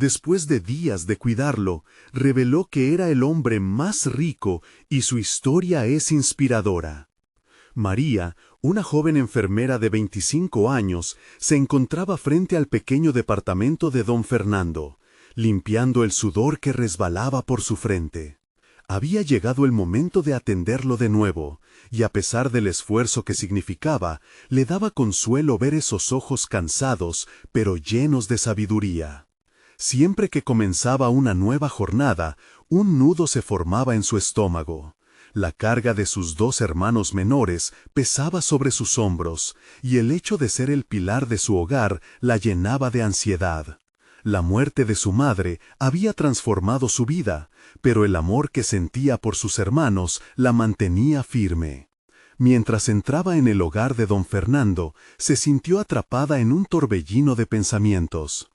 Después de días de cuidarlo, reveló que era el hombre más rico y su historia es inspiradora. María, una joven enfermera de 25 años, se encontraba frente al pequeño departamento de don Fernando, limpiando el sudor que resbalaba por su frente. Había llegado el momento de atenderlo de nuevo, y a pesar del esfuerzo que significaba, le daba consuelo ver esos ojos cansados, pero llenos de sabiduría. Siempre que comenzaba una nueva jornada, un nudo se formaba en su estómago. La carga de sus dos hermanos menores pesaba sobre sus hombros, y el hecho de ser el pilar de su hogar la llenaba de ansiedad. La muerte de su madre había transformado su vida, pero el amor que sentía por sus hermanos la mantenía firme. Mientras entraba en el hogar de don Fernando, se sintió atrapada en un torbellino de pensamientos.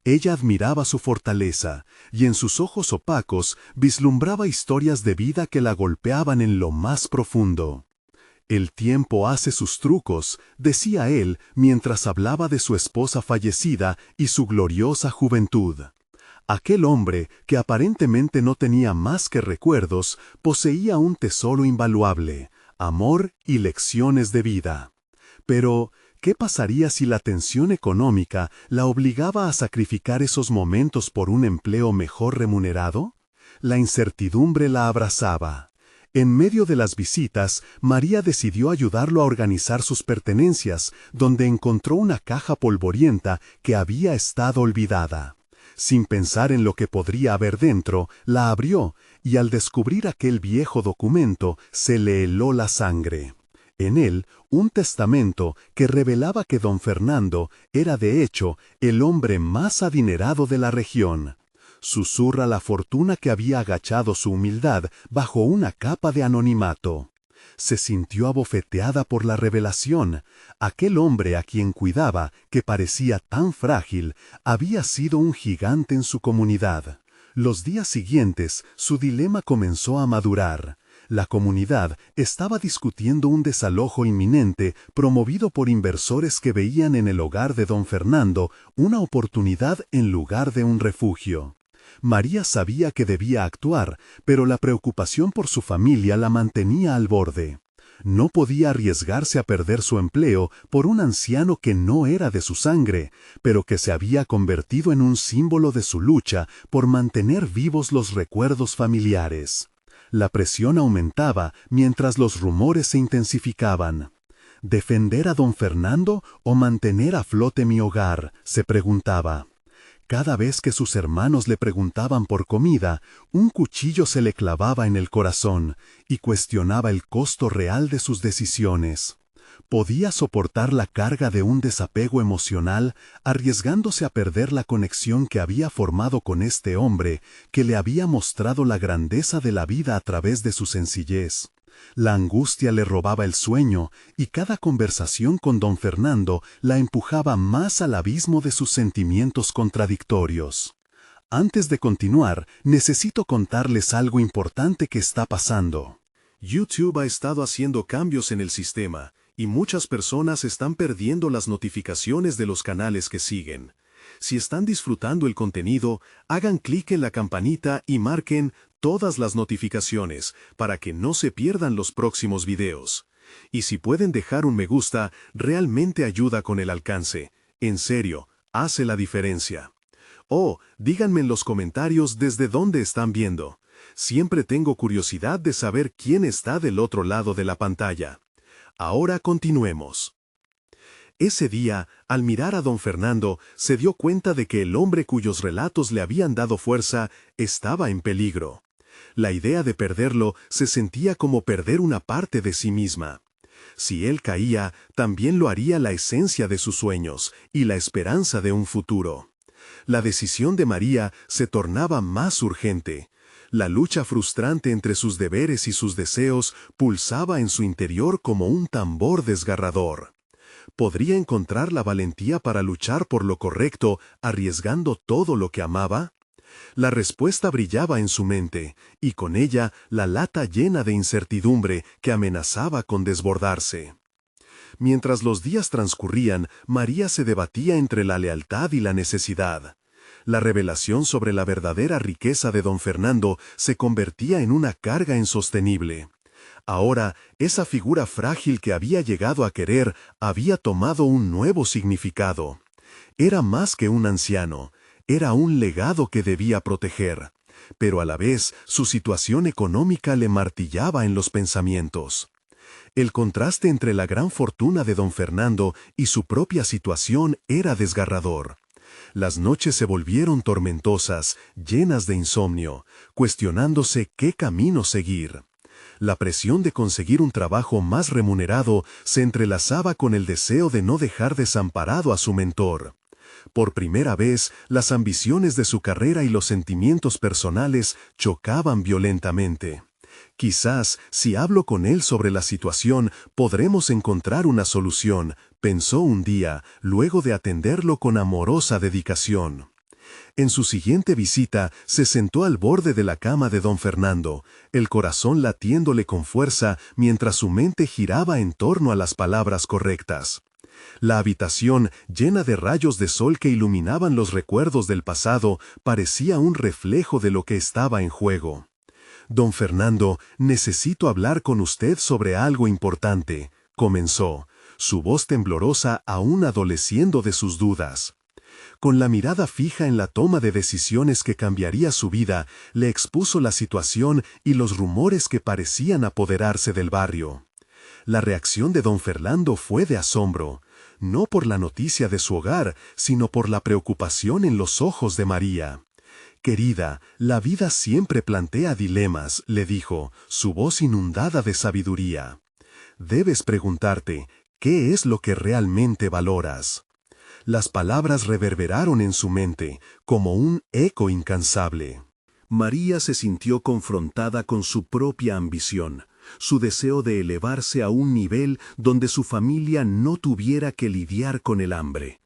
Ella admiraba su fortaleza, y en sus ojos opacos vislumbraba historias de vida que la golpeaban en lo más profundo. «El tiempo hace sus trucos», decía él mientras hablaba de su esposa fallecida y su gloriosa juventud. Aquel hombre, que aparentemente no tenía más que recuerdos, poseía un tesoro invaluable, amor y lecciones de vida. Pero, ¿qué pasaría si la tensión económica la obligaba a sacrificar esos momentos por un empleo mejor remunerado? La incertidumbre la abrazaba. En medio de las visitas, María decidió ayudarlo a organizar sus pertenencias, donde encontró una caja polvorienta que había estado olvidada. Sin pensar en lo que podría haber dentro, la abrió, y al descubrir aquel viejo documento, se le heló la sangre. En él, un testamento que revelaba que don Fernando era de hecho el hombre más adinerado de la región. Susurra la fortuna que había agachado su humildad bajo una capa de anonimato. Se sintió abofeteada por la revelación. Aquel hombre a quien cuidaba, que parecía tan frágil, había sido un gigante en su comunidad. Los días siguientes, su dilema comenzó a madurar. La comunidad estaba discutiendo un desalojo inminente promovido por inversores que veían en el hogar de don Fernando una oportunidad en lugar de un refugio. María sabía que debía actuar, pero la preocupación por su familia la mantenía al borde. No podía arriesgarse a perder su empleo por un anciano que no era de su sangre, pero que se había convertido en un símbolo de su lucha por mantener vivos los recuerdos familiares. La presión aumentaba mientras los rumores se intensificaban. ¿Defender a don Fernando o mantener a flote mi hogar?, se preguntaba. Cada vez que sus hermanos le preguntaban por comida, un cuchillo se le clavaba en el corazón y cuestionaba el costo real de sus decisiones. ¿Podía soportar la carga de un desapego emocional, arriesgándose a perder la conexión que había formado con este hombre, que le había mostrado la grandeza de la vida a través de su sencillez? La angustia le robaba el sueño, y cada conversación con don Fernando la empujaba más al abismo de sus sentimientos contradictorios. Antes de continuar, necesito contarles algo importante que está pasando. YouTube ha estado haciendo cambios en el sistema, y muchas personas están perdiendo las notificaciones de los canales que siguen. Si están disfrutando el contenido, hagan clic en la campanita y marquen todas las notificaciones para que no se pierdan los próximos videos. Y si pueden dejar un me gusta, realmente ayuda con el alcance. En serio, hace la diferencia. Oh, díganme en los comentarios desde dónde están viendo. Siempre tengo curiosidad de saber quién está del otro lado de la pantalla. Ahora continuemos. Ese día, al mirar a don Fernando, se dio cuenta de que el hombre cuyos relatos le habían dado fuerza estaba en peligro. La idea de perderlo se sentía como perder una parte de sí misma. Si él caía, también lo haría la esencia de sus sueños y la esperanza de un futuro. La decisión de María se tornaba más urgente. La lucha frustrante entre sus deberes y sus deseos pulsaba en su interior como un tambor desgarrador. ¿Podría encontrar la valentía para luchar por lo correcto, arriesgando todo lo que amaba? La respuesta brillaba en su mente, y con ella la lata llena de incertidumbre que amenazaba con desbordarse. Mientras los días transcurrían, María se debatía entre la lealtad y la necesidad. La revelación sobre la verdadera riqueza de don Fernando se convertía en una carga insostenible. Ahora, esa figura frágil que había llegado a querer había tomado un nuevo significado. Era más que un anciano, era un legado que debía proteger. Pero a la vez, su situación económica le martillaba en los pensamientos. El contraste entre la gran fortuna de don Fernando y su propia situación era desgarrador. Las noches se volvieron tormentosas, llenas de insomnio, cuestionándose qué camino seguir. La presión de conseguir un trabajo más remunerado se entrelazaba con el deseo de no dejar desamparado a su mentor. Por primera vez, las ambiciones de su carrera y los sentimientos personales chocaban violentamente. Quizás, si hablo con él sobre la situación, podremos encontrar una solución, pensó un día, luego de atenderlo con amorosa dedicación. En su siguiente visita, se sentó al borde de la cama de don Fernando, el corazón latiéndole con fuerza mientras su mente giraba en torno a las palabras correctas. La habitación, llena de rayos de sol que iluminaban los recuerdos del pasado, parecía un reflejo de lo que estaba en juego. «Don Fernando, necesito hablar con usted sobre algo importante», comenzó, su voz temblorosa aún adoleciendo de sus dudas. Con la mirada fija en la toma de decisiones que cambiaría su vida, le expuso la situación y los rumores que parecían apoderarse del barrio. La reacción de don Fernando fue de asombro, no por la noticia de su hogar, sino por la preocupación en los ojos de María. «Querida, la vida siempre plantea dilemas», le dijo, su voz inundada de sabiduría. «Debes preguntarte, ¿qué es lo que realmente valoras?». Las palabras reverberaron en su mente, como un eco incansable. María se sintió confrontada con su propia ambición, su deseo de elevarse a un nivel donde su familia no tuviera que lidiar con el hambre.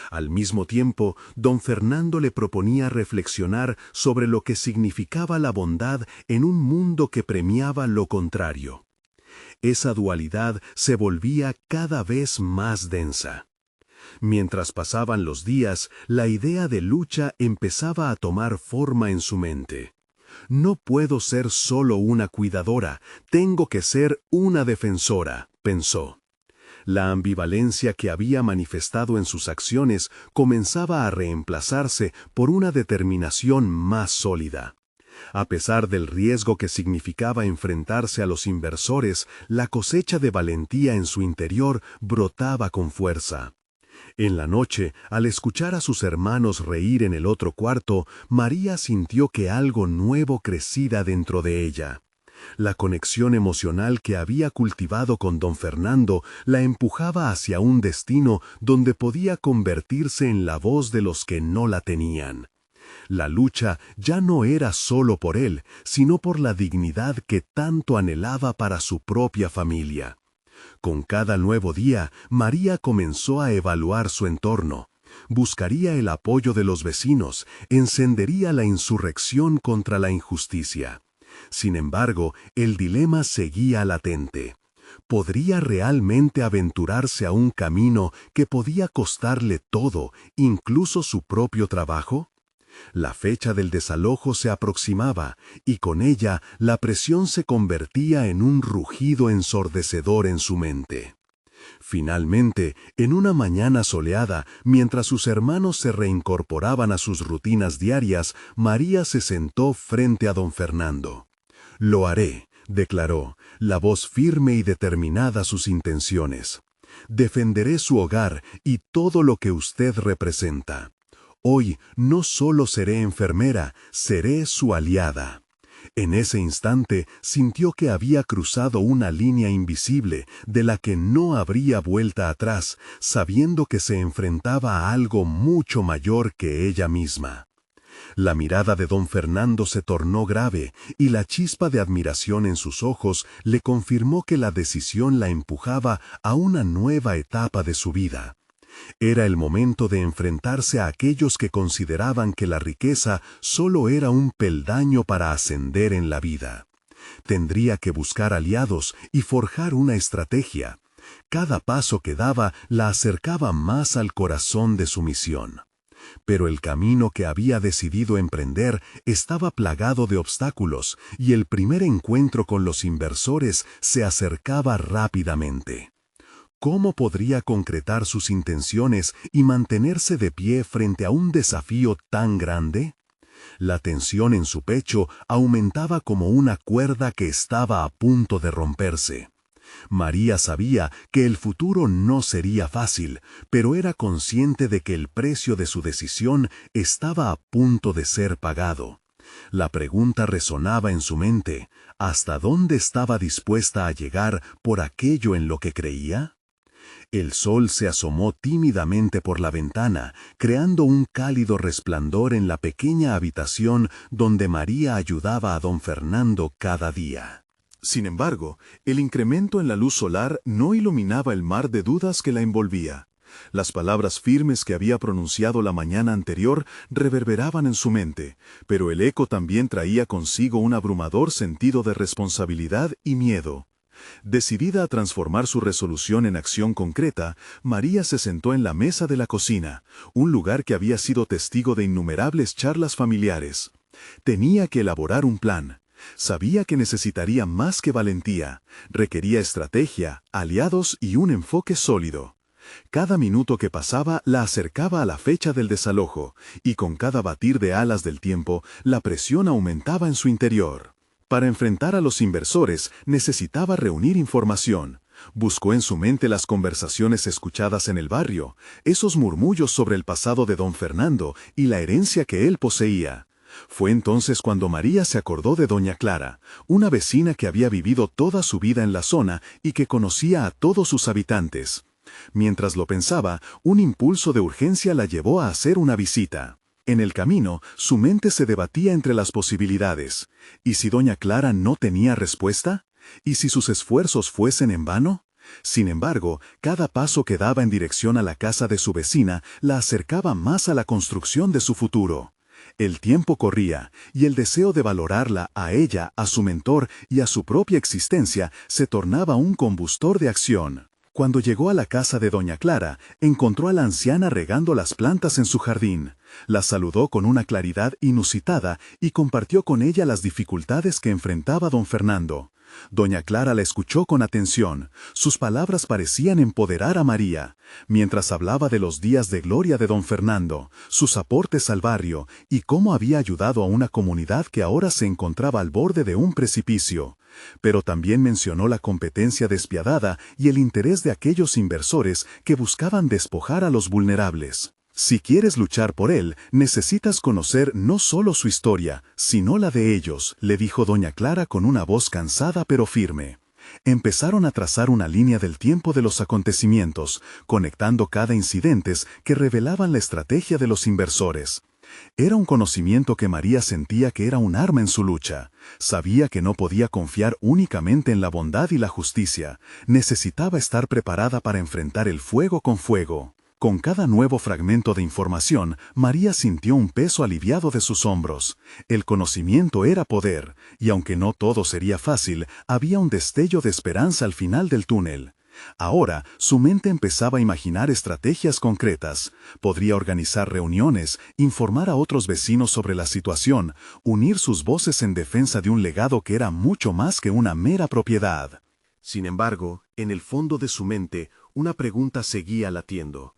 Al mismo tiempo, don Fernando le proponía reflexionar sobre lo que significaba la bondad en un mundo que premiaba lo contrario. Esa dualidad se volvía cada vez más densa. Mientras pasaban los días, la idea de lucha empezaba a tomar forma en su mente. «No puedo ser solo una cuidadora, tengo que ser una defensora», pensó. La ambivalencia que había manifestado en sus acciones comenzaba a reemplazarse por una determinación más sólida. A pesar del riesgo que significaba enfrentarse a los inversores, la cosecha de valentía en su interior brotaba con fuerza. En la noche, al escuchar a sus hermanos reír en el otro cuarto, María sintió que algo nuevo crecía dentro de ella. La conexión emocional que había cultivado con don Fernando la empujaba hacia un destino donde podía convertirse en la voz de los que no la tenían. La lucha ya no era solo por él, sino por la dignidad que tanto anhelaba para su propia familia. Con cada nuevo día, María comenzó a evaluar su entorno. Buscaría el apoyo de los vecinos, encendería la insurrección contra la injusticia. Sin embargo, el dilema seguía latente. ¿Podría realmente aventurarse a un camino que podía costarle todo, incluso su propio trabajo? La fecha del desalojo se aproximaba, y con ella la presión se convertía en un rugido ensordecedor en su mente. Finalmente, en una mañana soleada, mientras sus hermanos se reincorporaban a sus rutinas diarias, María se sentó frente a don Fernando. «Lo haré», declaró, la voz firme y determinada a sus intenciones. «Defenderé su hogar y todo lo que usted representa. Hoy no solo seré enfermera, seré su aliada». En ese instante sintió que había cruzado una línea invisible de la que no habría vuelta atrás, sabiendo que se enfrentaba a algo mucho mayor que ella misma. La mirada de don Fernando se tornó grave y la chispa de admiración en sus ojos le confirmó que la decisión la empujaba a una nueva etapa de su vida. Era el momento de enfrentarse a aquellos que consideraban que la riqueza solo era un peldaño para ascender en la vida. Tendría que buscar aliados y forjar una estrategia. Cada paso que daba la acercaba más al corazón de su misión. Pero el camino que había decidido emprender estaba plagado de obstáculos y el primer encuentro con los inversores se acercaba rápidamente. ¿Cómo podría concretar sus intenciones y mantenerse de pie frente a un desafío tan grande? La tensión en su pecho aumentaba como una cuerda que estaba a punto de romperse. María sabía que el futuro no sería fácil, pero era consciente de que el precio de su decisión estaba a punto de ser pagado. La pregunta resonaba en su mente: ¿hasta dónde estaba dispuesta a llegar por aquello en lo que creía? El sol se asomó tímidamente por la ventana, creando un cálido resplandor en la pequeña habitación donde María ayudaba a don Fernando cada día. Sin embargo, el incremento en la luz solar no iluminaba el mar de dudas que la envolvía. Las palabras firmes que había pronunciado la mañana anterior reverberaban en su mente, pero el eco también traía consigo un abrumador sentido de responsabilidad y miedo. Decidida a transformar su resolución en acción concreta, María se sentó en la mesa de la cocina, un lugar que había sido testigo de innumerables charlas familiares. Tenía que elaborar un plan. Sabía que necesitaría más que valentía, requería estrategia, aliados y un enfoque sólido. Cada minuto que pasaba la acercaba a la fecha del desalojo, y con cada batir de alas del tiempo, la presión aumentaba en su interior. Para enfrentar a los inversores necesitaba reunir información. Buscó en su mente las conversaciones escuchadas en el barrio, esos murmullos sobre el pasado de don Fernando y la herencia que él poseía. Fue entonces cuando María se acordó de doña Clara, una vecina que había vivido toda su vida en la zona y que conocía a todos sus habitantes. Mientras lo pensaba, un impulso de urgencia la llevó a hacer una visita. En el camino, su mente se debatía entre las posibilidades. ¿Y si doña Clara no tenía respuesta? ¿Y si sus esfuerzos fuesen en vano? Sin embargo, cada paso que daba en dirección a la casa de su vecina la acercaba más a la construcción de su futuro. El tiempo corría, y el deseo de valorarla a ella, a su mentor y a su propia existencia se tornaba un combustor de acción. Cuando llegó a la casa de doña Clara, encontró a la anciana regando las plantas en su jardín. La saludó con una claridad inusitada y compartió con ella las dificultades que enfrentaba don Fernando. Doña Clara la escuchó con atención. Sus palabras parecían empoderar a María, mientras hablaba de los días de gloria de don Fernando, sus aportes al barrio y cómo había ayudado a una comunidad que ahora se encontraba al borde de un precipicio. Pero también mencionó la competencia despiadada y el interés de aquellos inversores que buscaban despojar a los vulnerables. Si quieres luchar por él, necesitas conocer no solo su historia, sino la de ellos, le dijo doña Clara con una voz cansada pero firme. Empezaron a trazar una línea del tiempo de los acontecimientos, conectando cada incidente que revelaban la estrategia de los inversores. Era un conocimiento que María sentía que era un arma en su lucha. Sabía que no podía confiar únicamente en la bondad y la justicia. Necesitaba estar preparada para enfrentar el fuego con fuego. Con cada nuevo fragmento de información, María sintió un peso aliviado de sus hombros. El conocimiento era poder, y aunque no todo sería fácil, había un destello de esperanza al final del túnel. Ahora, su mente empezaba a imaginar estrategias concretas. Podría organizar reuniones, informar a otros vecinos sobre la situación, unir sus voces en defensa de un legado que era mucho más que una mera propiedad. Sin embargo, en el fondo de su mente, una pregunta seguía latiendo.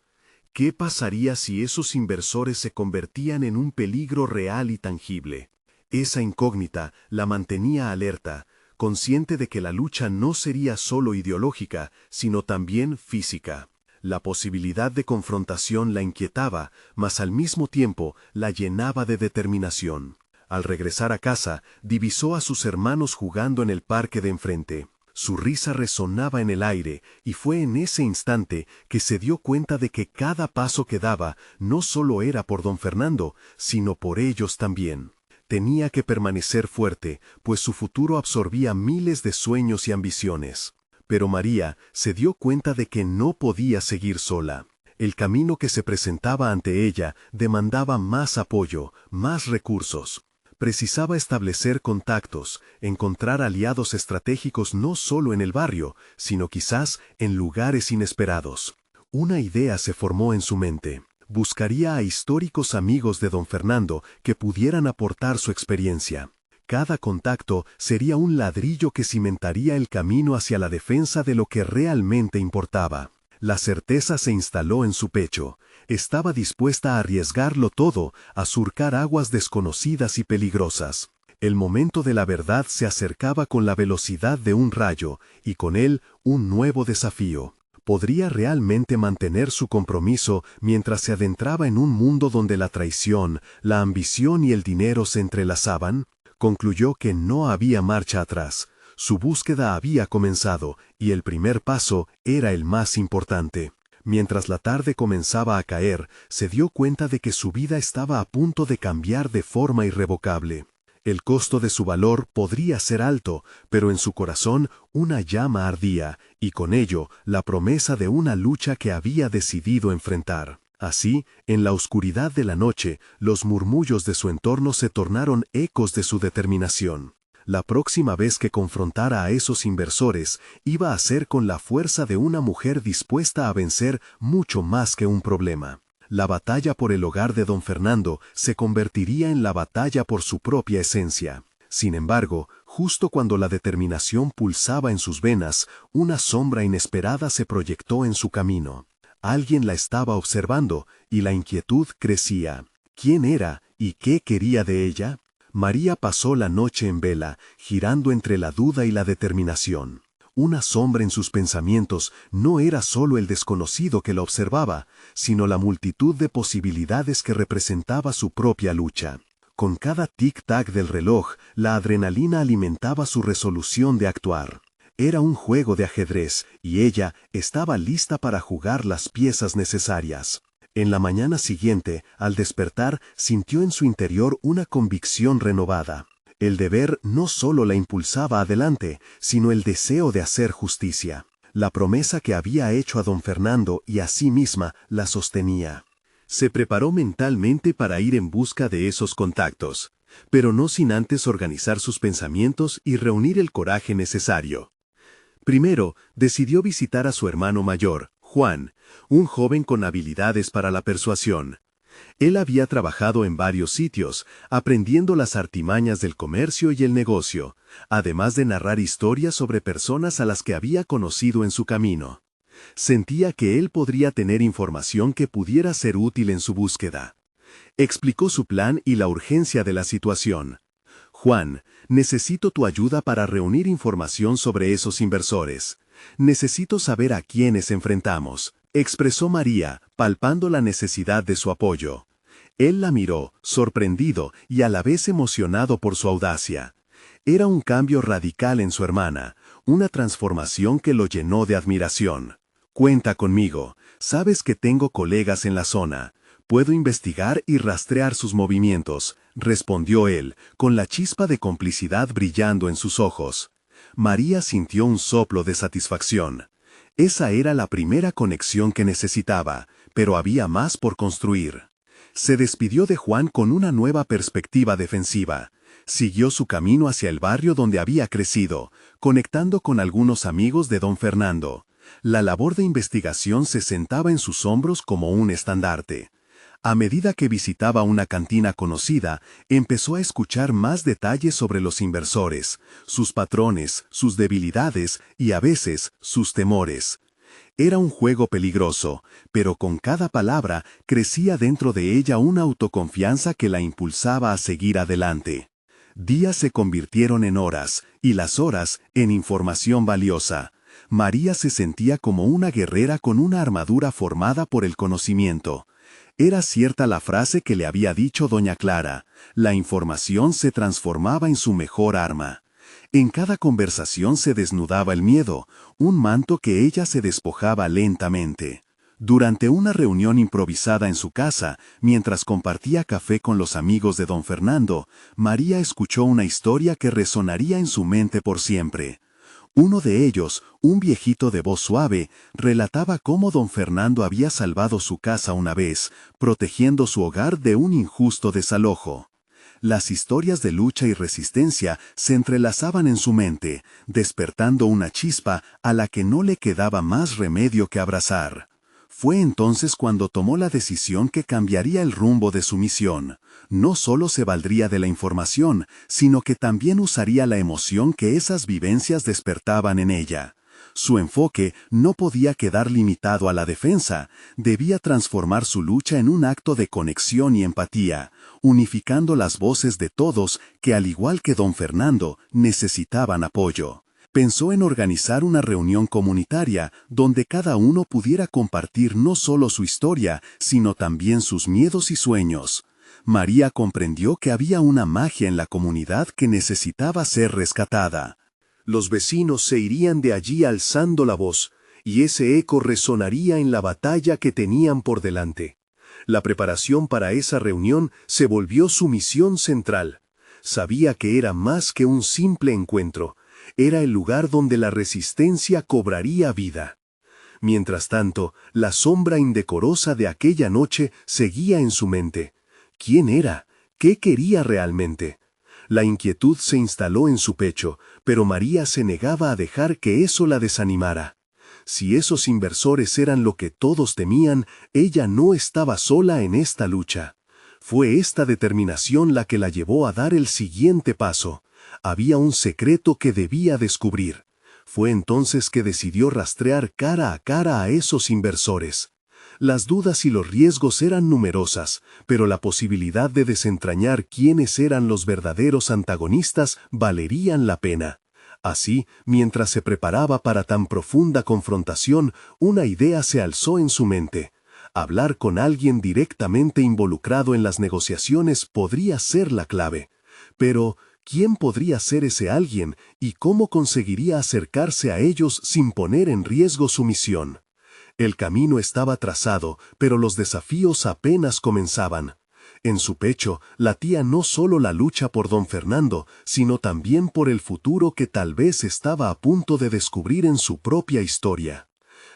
¿Qué pasaría si esos inversores se convertían en un peligro real y tangible? Esa incógnita la mantenía alerta, consciente de que la lucha no sería solo ideológica, sino también física. La posibilidad de confrontación la inquietaba, mas al mismo tiempo la llenaba de determinación. Al regresar a casa, divisó a sus hermanos jugando en el parque de enfrente. Su risa resonaba en el aire, y fue en ese instante que se dio cuenta de que cada paso que daba no solo era por don Fernando, sino por ellos también. Tenía que permanecer fuerte, pues su futuro absorbía miles de sueños y ambiciones. Pero María se dio cuenta de que no podía seguir sola. El camino que se presentaba ante ella demandaba más apoyo, más recursos. Precisaba establecer contactos, encontrar aliados estratégicos no solo en el barrio, sino quizás en lugares inesperados. Una idea se formó en su mente. Buscaría a históricos amigos de don Fernando que pudieran aportar su experiencia. Cada contacto sería un ladrillo que cimentaría el camino hacia la defensa de lo que realmente importaba. La certeza se instaló en su pecho. Estaba dispuesta a arriesgarlo todo, a surcar aguas desconocidas y peligrosas. El momento de la verdad se acercaba con la velocidad de un rayo, y con él un nuevo desafío. ¿Podría realmente mantener su compromiso mientras se adentraba en un mundo donde la traición, la ambición y el dinero se entrelazaban? Concluyó que no había marcha atrás. Su búsqueda había comenzado, y el primer paso era el más importante. Mientras la tarde comenzaba a caer, se dio cuenta de que su vida estaba a punto de cambiar de forma irrevocable. El costo de su valor podría ser alto, pero en su corazón una llama ardía, y con ello la promesa de una lucha que había decidido enfrentar. Así, en la oscuridad de la noche, los murmullos de su entorno se tornaron ecos de su determinación. La próxima vez que confrontara a esos inversores, iba a ser con la fuerza de una mujer dispuesta a vencer mucho más que un problema. La batalla por el hogar de don Fernando se convertiría en la batalla por su propia esencia. Sin embargo, justo cuando la determinación pulsaba en sus venas, una sombra inesperada se proyectó en su camino. Alguien la estaba observando, y la inquietud crecía. ¿Quién era y qué quería de ella? María pasó la noche en vela, girando entre la duda y la determinación. Una sombra en sus pensamientos no era solo el desconocido que la observaba, sino la multitud de posibilidades que representaba su propia lucha. Con cada tic-tac del reloj, la adrenalina alimentaba su resolución de actuar. Era un juego de ajedrez, y ella estaba lista para jugar las piezas necesarias. En la mañana siguiente, al despertar, sintió en su interior una convicción renovada. El deber no solo la impulsaba adelante, sino el deseo de hacer justicia. La promesa que había hecho a don Fernando y a sí misma la sostenía. Se preparó mentalmente para ir en busca de esos contactos, pero no sin antes organizar sus pensamientos y reunir el coraje necesario. Primero, decidió visitar a su hermano mayor, Juan, un joven con habilidades para la persuasión. Él había trabajado en varios sitios, aprendiendo las artimañas del comercio y el negocio, además de narrar historias sobre personas a las que había conocido en su camino. Sentía que él podría tener información que pudiera ser útil en su búsqueda. Explicó su plan y la urgencia de la situación. Juan, necesito tu ayuda para reunir información sobre esos inversores. Necesito saber a quiénes enfrentamos, expresó María, palpando la necesidad de su apoyo. Él la miró, sorprendido y a la vez emocionado por su audacia. Era un cambio radical en su hermana, una transformación que lo llenó de admiración. Cuenta conmigo, sabes que tengo colegas en la zona. Puedo investigar y rastrear sus movimientos, respondió él, con la chispa de complicidad brillando en sus ojos. María sintió un soplo de satisfacción. Esa era la primera conexión que necesitaba, pero había más por construir. Se despidió de Juan con una nueva perspectiva defensiva. Siguió su camino hacia el barrio donde había crecido, conectando con algunos amigos de don Fernando. La labor de investigación se sentaba en sus hombros como un estandarte. A medida que visitaba una cantina conocida, empezó a escuchar más detalles sobre los inversores, sus patrones, sus debilidades y a veces sus temores. Era un juego peligroso, pero con cada palabra crecía dentro de ella una autoconfianza que la impulsaba a seguir adelante. Días se convirtieron en horas, y las horas en información valiosa. María se sentía como una guerrera con una armadura formada por el conocimiento. Era cierta la frase que le había dicho doña Clara: la información se transformaba en su mejor arma. En cada conversación se desnudaba el miedo, un manto que ella se despojaba lentamente. Durante una reunión improvisada en su casa, mientras compartía café con los amigos de don Fernando, María escuchó una historia que resonaría en su mente por siempre. Uno de ellos, un viejito de voz suave, relataba cómo don Fernando había salvado su casa una vez, protegiendo su hogar de un injusto desalojo. Las historias de lucha y resistencia se entrelazaban en su mente, despertando una chispa a la que no le quedaba más remedio que abrazar. Fue entonces cuando tomó la decisión que cambiaría el rumbo de su misión. No solo se valdría de la información, sino que también usaría la emoción que esas vivencias despertaban en ella. Su enfoque no podía quedar limitado a la defensa, debía transformar su lucha en un acto de conexión y empatía, unificando las voces de todos que, al igual que don Fernando, necesitaban apoyo. Pensó en organizar una reunión comunitaria donde cada uno pudiera compartir no solo su historia, sino también sus miedos y sueños. María comprendió que había una magia en la comunidad que necesitaba ser rescatada. Los vecinos se irían de allí alzando la voz, y ese eco resonaría en la batalla que tenían por delante. La preparación para esa reunión se volvió su misión central. Sabía que era más que un simple encuentro. Era el lugar donde la resistencia cobraría vida. Mientras tanto, la sombra indecorosa de aquella noche seguía en su mente. ¿Quién era? ¿Qué quería realmente? La inquietud se instaló en su pecho, pero María se negaba a dejar que eso la desanimara. Si esos inversores eran lo que todos temían, ella no estaba sola en esta lucha. Fue esta determinación la que la llevó a dar el siguiente paso. Había un secreto que debía descubrir. Fue entonces que decidió rastrear cara a esos inversores. Las dudas y los riesgos eran numerosas, pero la posibilidad de desentrañar quiénes eran los verdaderos antagonistas valerían la pena. Así, mientras se preparaba para tan profunda confrontación, una idea se alzó en su mente. Hablar con alguien directamente involucrado en las negociaciones podría ser la clave. Pero, ¿quién podría ser ese alguien y cómo conseguiría acercarse a ellos sin poner en riesgo su misión? El camino estaba trazado, pero los desafíos apenas comenzaban. En su pecho latía no solo la lucha por don Fernando, sino también por el futuro que tal vez estaba a punto de descubrir en su propia historia.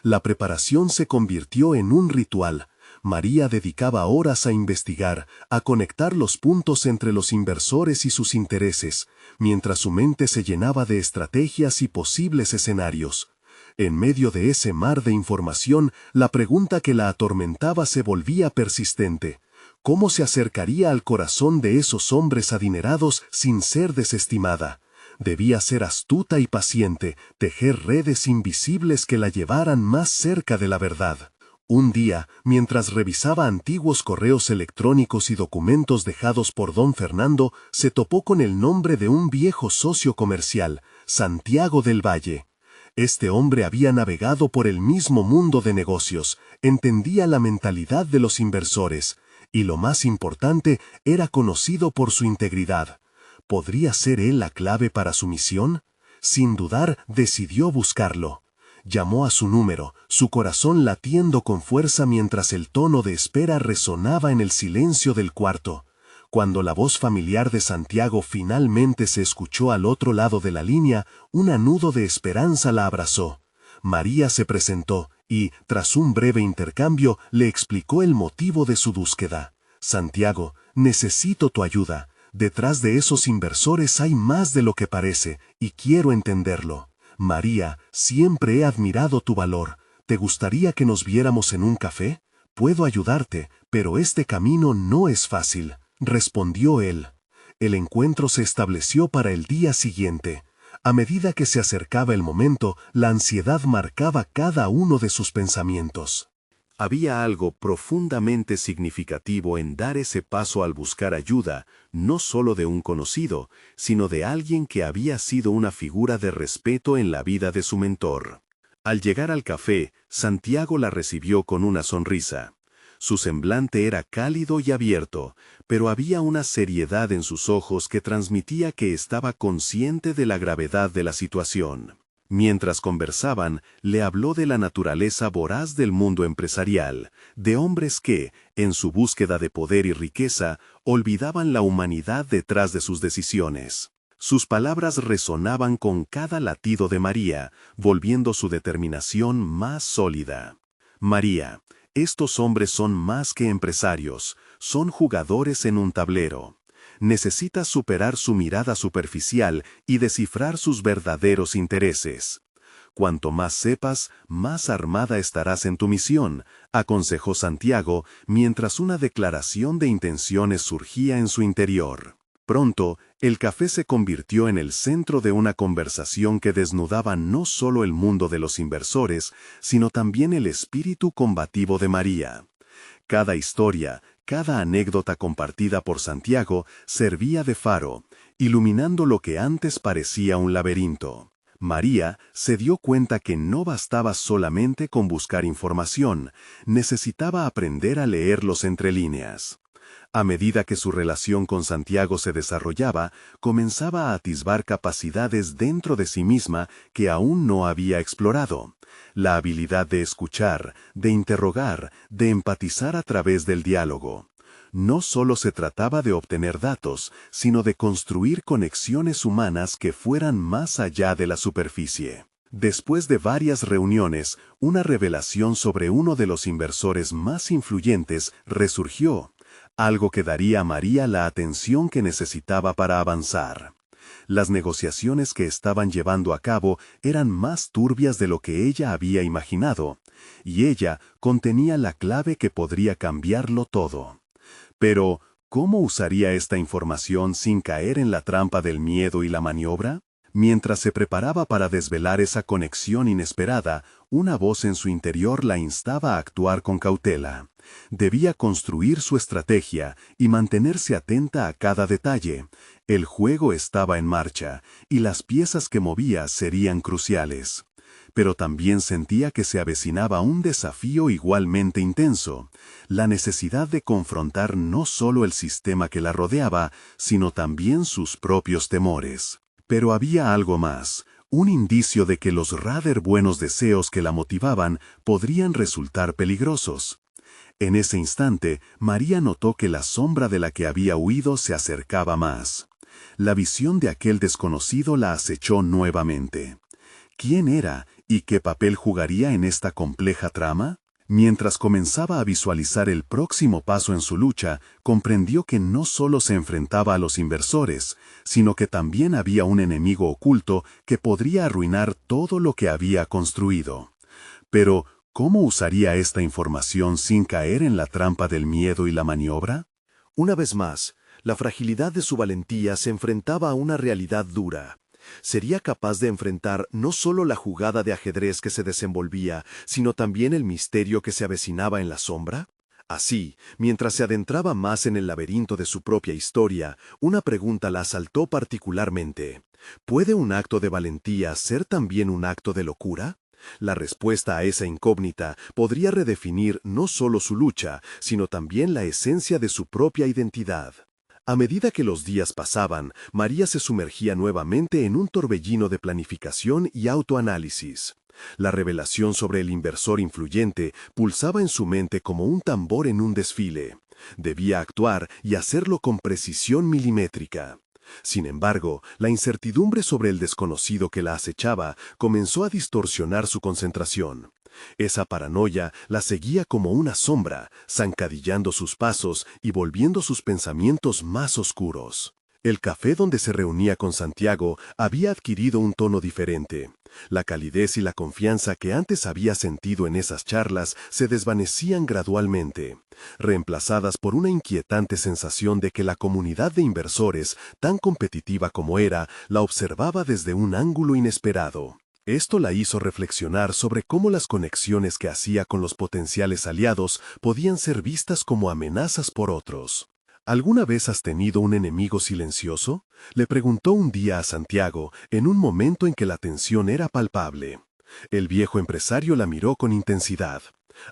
La preparación se convirtió en un ritual. María dedicaba horas a investigar, a conectar los puntos entre los inversores y sus intereses, mientras su mente se llenaba de estrategias y posibles escenarios. En medio de ese mar de información, la pregunta que la atormentaba se volvía persistente. ¿Cómo se acercaría al corazón de esos hombres adinerados sin ser desestimada? Debía ser astuta y paciente, tejer redes invisibles que la llevaran más cerca de la verdad. Un día, mientras revisaba antiguos correos electrónicos y documentos dejados por don Fernando, se topó con el nombre de un viejo socio comercial, Santiago del Valle. Este hombre había navegado por el mismo mundo de negocios, entendía la mentalidad de los inversores, y lo más importante, era conocido por su integridad. ¿Podría ser él la clave para su misión? Sin dudar, decidió buscarlo. Llamó a su número, su corazón latiendo con fuerza mientras el tono de espera resonaba en el silencio del cuarto. Cuando la voz familiar de Santiago finalmente se escuchó al otro lado de la línea, un anudo de esperanza la abrazó. María se presentó y, tras un breve intercambio, le explicó el motivo de su búsqueda. «Santiago, necesito tu ayuda. Detrás de esos inversores hay más de lo que parece, y quiero entenderlo. María, siempre he admirado tu valor. ¿Te gustaría que nos viéramos en un café? Puedo ayudarte, pero este camino no es fácil», respondió él. El encuentro se estableció para el día siguiente. A medida que se acercaba el momento, la ansiedad marcaba cada uno de sus pensamientos. Había algo profundamente significativo en dar ese paso al buscar ayuda, no solo de un conocido, sino de alguien que había sido una figura de respeto en la vida de su mentor. Al llegar al café, Santiago la recibió con una sonrisa. Su semblante era cálido y abierto, pero había una seriedad en sus ojos que transmitía que estaba consciente de la gravedad de la situación. Mientras conversaban, le habló de la naturaleza voraz del mundo empresarial, de hombres que, en su búsqueda de poder y riqueza, olvidaban la humanidad detrás de sus decisiones. Sus palabras resonaban con cada latido de María, volviendo su determinación más sólida. «María, estos hombres son más que empresarios, son jugadores en un tablero. Necesitas superar su mirada superficial y descifrar sus verdaderos intereses. Cuanto más sepas, más armada estarás en tu misión, aconsejó Santiago, mientras una declaración de intenciones surgía en su interior. Pronto, el café se convirtió en el centro de una conversación que desnudaba no solo el mundo de los inversores, sino también el espíritu combativo de María. Cada historia, cada anécdota compartida por Santiago servía de faro, iluminando lo que antes parecía un laberinto. María se dio cuenta que no bastaba solamente con buscar información, necesitaba aprender a leer los entre líneas. A medida que su relación con Santiago se desarrollaba, comenzaba a atisbar capacidades dentro de sí misma que aún no había explorado. La habilidad de escuchar, de interrogar, de empatizar a través del diálogo. No solo se trataba de obtener datos, sino de construir conexiones humanas que fueran más allá de la superficie. Después de varias reuniones, una revelación sobre uno de los inversores más influyentes resurgió, algo que daría a María la atención que necesitaba para avanzar. Las negociaciones que estaban llevando a cabo eran más turbias de lo que ella había imaginado, y ella contenía la clave que podría cambiarlo todo. Pero, ¿cómo usaría esta información sin caer en la trampa del miedo y la maniobra? Mientras se preparaba para desvelar esa conexión inesperada, una voz en su interior la instaba a actuar con cautela. Debía construir su estrategia y mantenerse atenta a cada detalle. El juego estaba en marcha, y las piezas que movía serían cruciales. Pero también sentía que se avecinaba un desafío igualmente intenso, la necesidad de confrontar no solo el sistema que la rodeaba, sino también sus propios temores. Pero había algo más, un indicio de que los rather buenos deseos que la motivaban podrían resultar peligrosos. En ese instante, María notó que la sombra de la que había huido se acercaba más. La visión de aquel desconocido la acechó nuevamente. ¿Quién era y qué papel jugaría en esta compleja trama? Mientras comenzaba a visualizar el próximo paso en su lucha, comprendió que no solo se enfrentaba a los inversores, sino que también había un enemigo oculto que podría arruinar todo lo que había construido. Pero, ¿cómo usaría esta información sin caer en la trampa del miedo y la maniobra? Una vez más, la fragilidad de su valentía se enfrentaba a una realidad dura. ¿Sería capaz de enfrentar no solo la jugada de ajedrez que se desenvolvía, sino también el misterio que se avecinaba en la sombra? Así, mientras se adentraba más en el laberinto de su propia historia, una pregunta la asaltó particularmente. ¿Puede un acto de valentía ser también un acto de locura? La respuesta a esa incógnita podría redefinir no solo su lucha, sino también la esencia de su propia identidad. A medida que los días pasaban, María se sumergía nuevamente en un torbellino de planificación y autoanálisis. La revelación sobre el inversor influyente pulsaba en su mente como un tambor en un desfile. Debía actuar y hacerlo con precisión milimétrica. Sin embargo, la incertidumbre sobre el desconocido que la acechaba comenzó a distorsionar su concentración. Esa paranoia la seguía como una sombra, zancadillando sus pasos y volviendo sus pensamientos más oscuros. El café donde se reunía con Santiago había adquirido un tono diferente. La calidez y la confianza que antes había sentido en esas charlas se desvanecían gradualmente, reemplazadas por una inquietante sensación de que la comunidad de inversores, tan competitiva como era, la observaba desde un ángulo inesperado. Esto la hizo reflexionar sobre cómo las conexiones que hacía con los potenciales aliados podían ser vistas como amenazas por otros. ¿Alguna vez has tenido un enemigo silencioso? Le preguntó un día a Santiago, en un momento en que la tensión era palpable. El viejo empresario la miró con intensidad.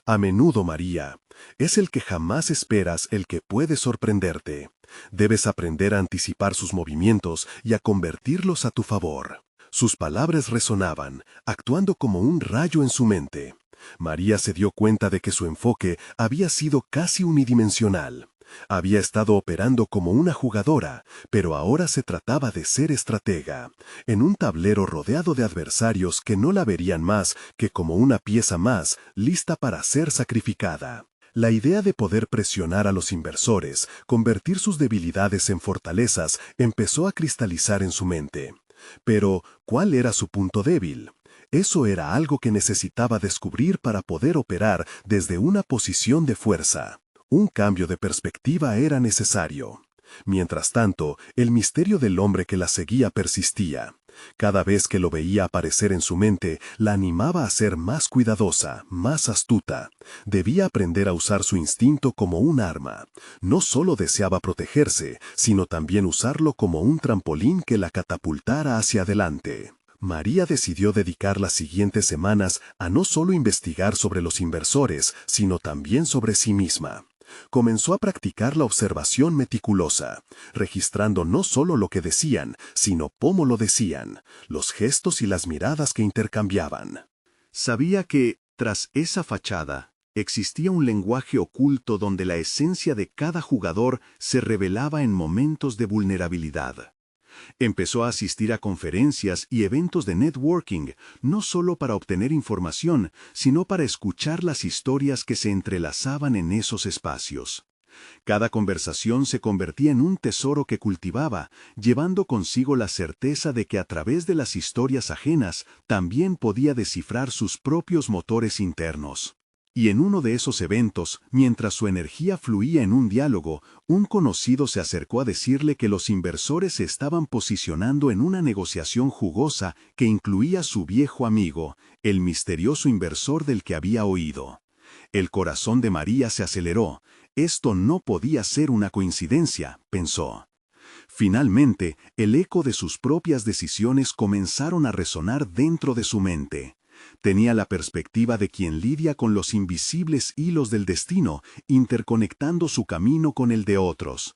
A menudo, María, es el que jamás esperas el que puede sorprenderte. Debes aprender a anticipar sus movimientos y a convertirlos a tu favor. Sus palabras resonaban, actuando como un rayo en su mente. María se dio cuenta de que su enfoque había sido casi unidimensional. Había estado operando como una jugadora, pero ahora se trataba de ser estratega, en un tablero rodeado de adversarios que no la verían más que como una pieza más, lista para ser sacrificada. La idea de poder presionar a los inversores, convertir sus debilidades en fortalezas, empezó a cristalizar en su mente. Pero, ¿cuál era su punto débil? Eso era algo que necesitaba descubrir para poder operar desde una posición de fuerza. Un cambio de perspectiva era necesario. Mientras tanto, el misterio del hombre que la seguía persistía. Cada vez que lo veía aparecer en su mente, la animaba a ser más cuidadosa, más astuta. Debía aprender a usar su instinto como un arma. No solo deseaba protegerse, sino también usarlo como un trampolín que la catapultara hacia adelante. María decidió dedicar las siguientes semanas a no solo investigar sobre los inversores, sino también sobre sí misma. Comenzó a practicar la observación meticulosa, registrando no solo lo que decían, sino cómo lo decían, los gestos y las miradas que intercambiaban. Sabía que, tras esa fachada, existía un lenguaje oculto donde la esencia de cada jugador se revelaba en momentos de vulnerabilidad. Empezó a asistir a conferencias y eventos de networking, no solo para obtener información, sino para escuchar las historias que se entrelazaban en esos espacios. Cada conversación se convertía en un tesoro que cultivaba, llevando consigo la certeza de que a través de las historias ajenas también podía descifrar sus propios motores internos. Y en uno de esos eventos, mientras su energía fluía en un diálogo, un conocido se acercó a decirle que los inversores se estaban posicionando en una negociación jugosa que incluía a su viejo amigo, el misterioso inversor del que había oído. El corazón de María se aceleró. Esto no podía ser una coincidencia, pensó. Finalmente, el eco de sus propias decisiones comenzaron a resonar dentro de su mente. Tenía la perspectiva de quien lidia con los invisibles hilos del destino, interconectando su camino con el de otros.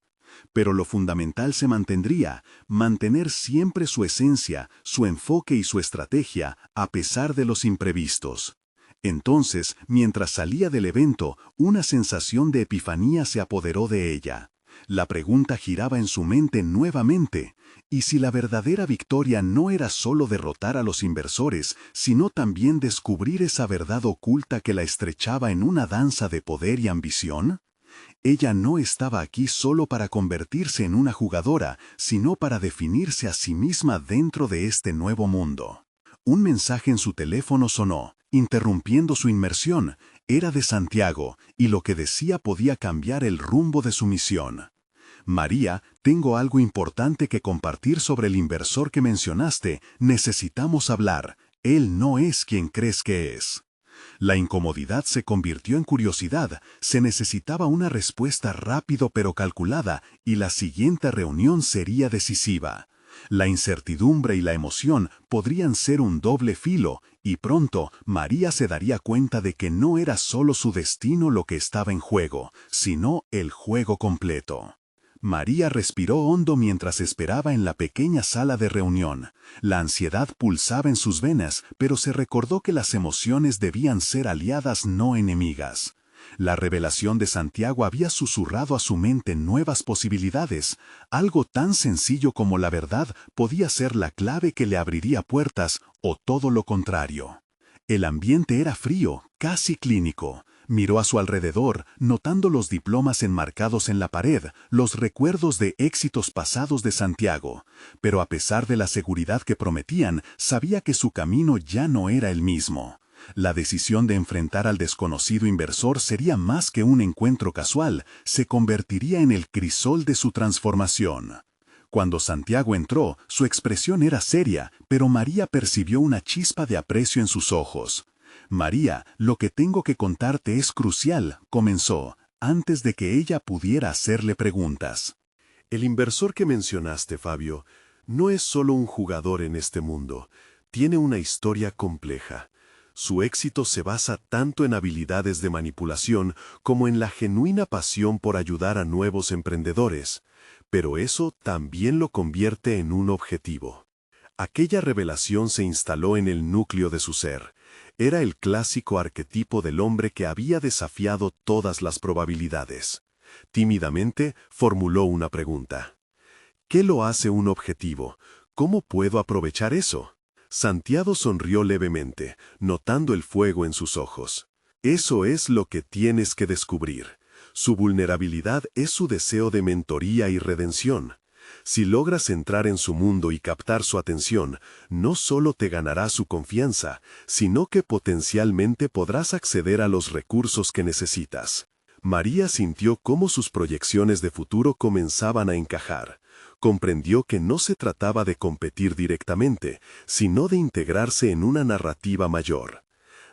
Pero lo fundamental se mantendría, mantener siempre su esencia, su enfoque y su estrategia, a pesar de los imprevistos. Entonces, mientras salía del evento, una sensación de epifanía se apoderó de ella. La pregunta giraba en su mente nuevamente, ¿y si la verdadera victoria no era solo derrotar a los inversores, sino también descubrir esa verdad oculta que la estrechaba en una danza de poder y ambición? Ella no estaba aquí solo para convertirse en una jugadora, sino para definirse a sí misma dentro de este nuevo mundo. Un mensaje en su teléfono sonó, interrumpiendo su inmersión. Era de Santiago, y lo que decía podía cambiar el rumbo de su misión. María, tengo algo importante que compartir sobre el inversor que mencionaste. Necesitamos hablar. Él no es quien crees que es. La incomodidad se convirtió en curiosidad. Se necesitaba una respuesta rápido pero calculada, y la siguiente reunión sería decisiva. La incertidumbre y la emoción podrían ser un doble filo, y pronto María se daría cuenta de que no era solo su destino lo que estaba en juego, sino el juego completo. María respiró hondo mientras esperaba en la pequeña sala de reunión. La ansiedad pulsaba en sus venas, pero se recordó que las emociones debían ser aliadas, no enemigas. La revelación de Santiago había susurrado a su mente nuevas posibilidades. Algo tan sencillo como la verdad podía ser la clave que le abriría puertas, o todo lo contrario. El ambiente era frío, casi clínico. Miró a su alrededor, notando los diplomas enmarcados en la pared, los recuerdos de éxitos pasados de Santiago. Pero a pesar de la seguridad que prometían, sabía que su camino ya no era el mismo. La decisión de enfrentar al desconocido inversor sería más que un encuentro casual, se convertiría en el crisol de su transformación. Cuando Santiago entró, su expresión era seria, pero María percibió una chispa de aprecio en sus ojos. «María, lo que tengo que contarte es crucial», comenzó, antes de que ella pudiera hacerle preguntas. El inversor que mencionaste, Fabio, no es solo un jugador en este mundo, tiene una historia compleja. Su éxito se basa tanto en habilidades de manipulación como en la genuina pasión por ayudar a nuevos emprendedores, pero eso también lo convierte en un objetivo. Aquella revelación se instaló en el núcleo de su ser. Era el clásico arquetipo del hombre que había desafiado todas las probabilidades. Tímidamente formuló una pregunta. ¿Qué lo hace un objetivo? ¿Cómo puedo aprovechar eso? Santiago sonrió levemente, notando el fuego en sus ojos. Eso es lo que tienes que descubrir. Su vulnerabilidad es su deseo de mentoría y redención. Si logras entrar en su mundo y captar su atención, no solo te ganarás su confianza, sino que potencialmente podrás acceder a los recursos que necesitas. María sintió cómo sus proyecciones de futuro comenzaban a encajar. Comprendió que no se trataba de competir directamente, sino de integrarse en una narrativa mayor.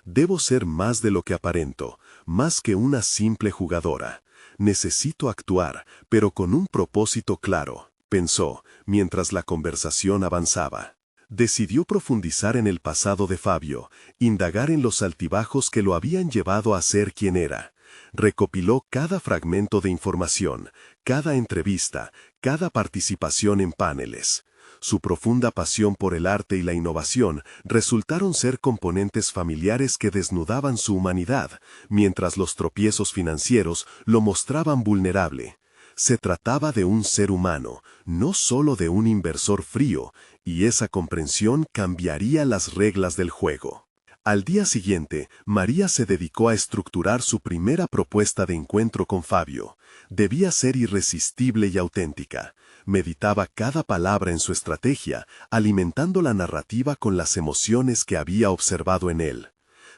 Debo ser más de lo que aparento, más que una simple jugadora. Necesito actuar, pero con un propósito claro, pensó, mientras la conversación avanzaba. Decidió profundizar en el pasado de Fabio, indagar en los altibajos que lo habían llevado a ser quien era. Recopiló cada fragmento de información, cada entrevista, cada participación en paneles. Su profunda pasión por el arte y la innovación resultaron ser componentes familiares que desnudaban su humanidad, mientras los tropiezos financieros lo mostraban vulnerable. Se trataba de un ser humano, no solo de un inversor frío, y esa comprensión cambiaría las reglas del juego. Al día siguiente, María se dedicó a estructurar su primera propuesta de encuentro con Fabio. Debía ser irresistible y auténtica. Meditaba cada palabra en su estrategia, alimentando la narrativa con las emociones que había observado en él.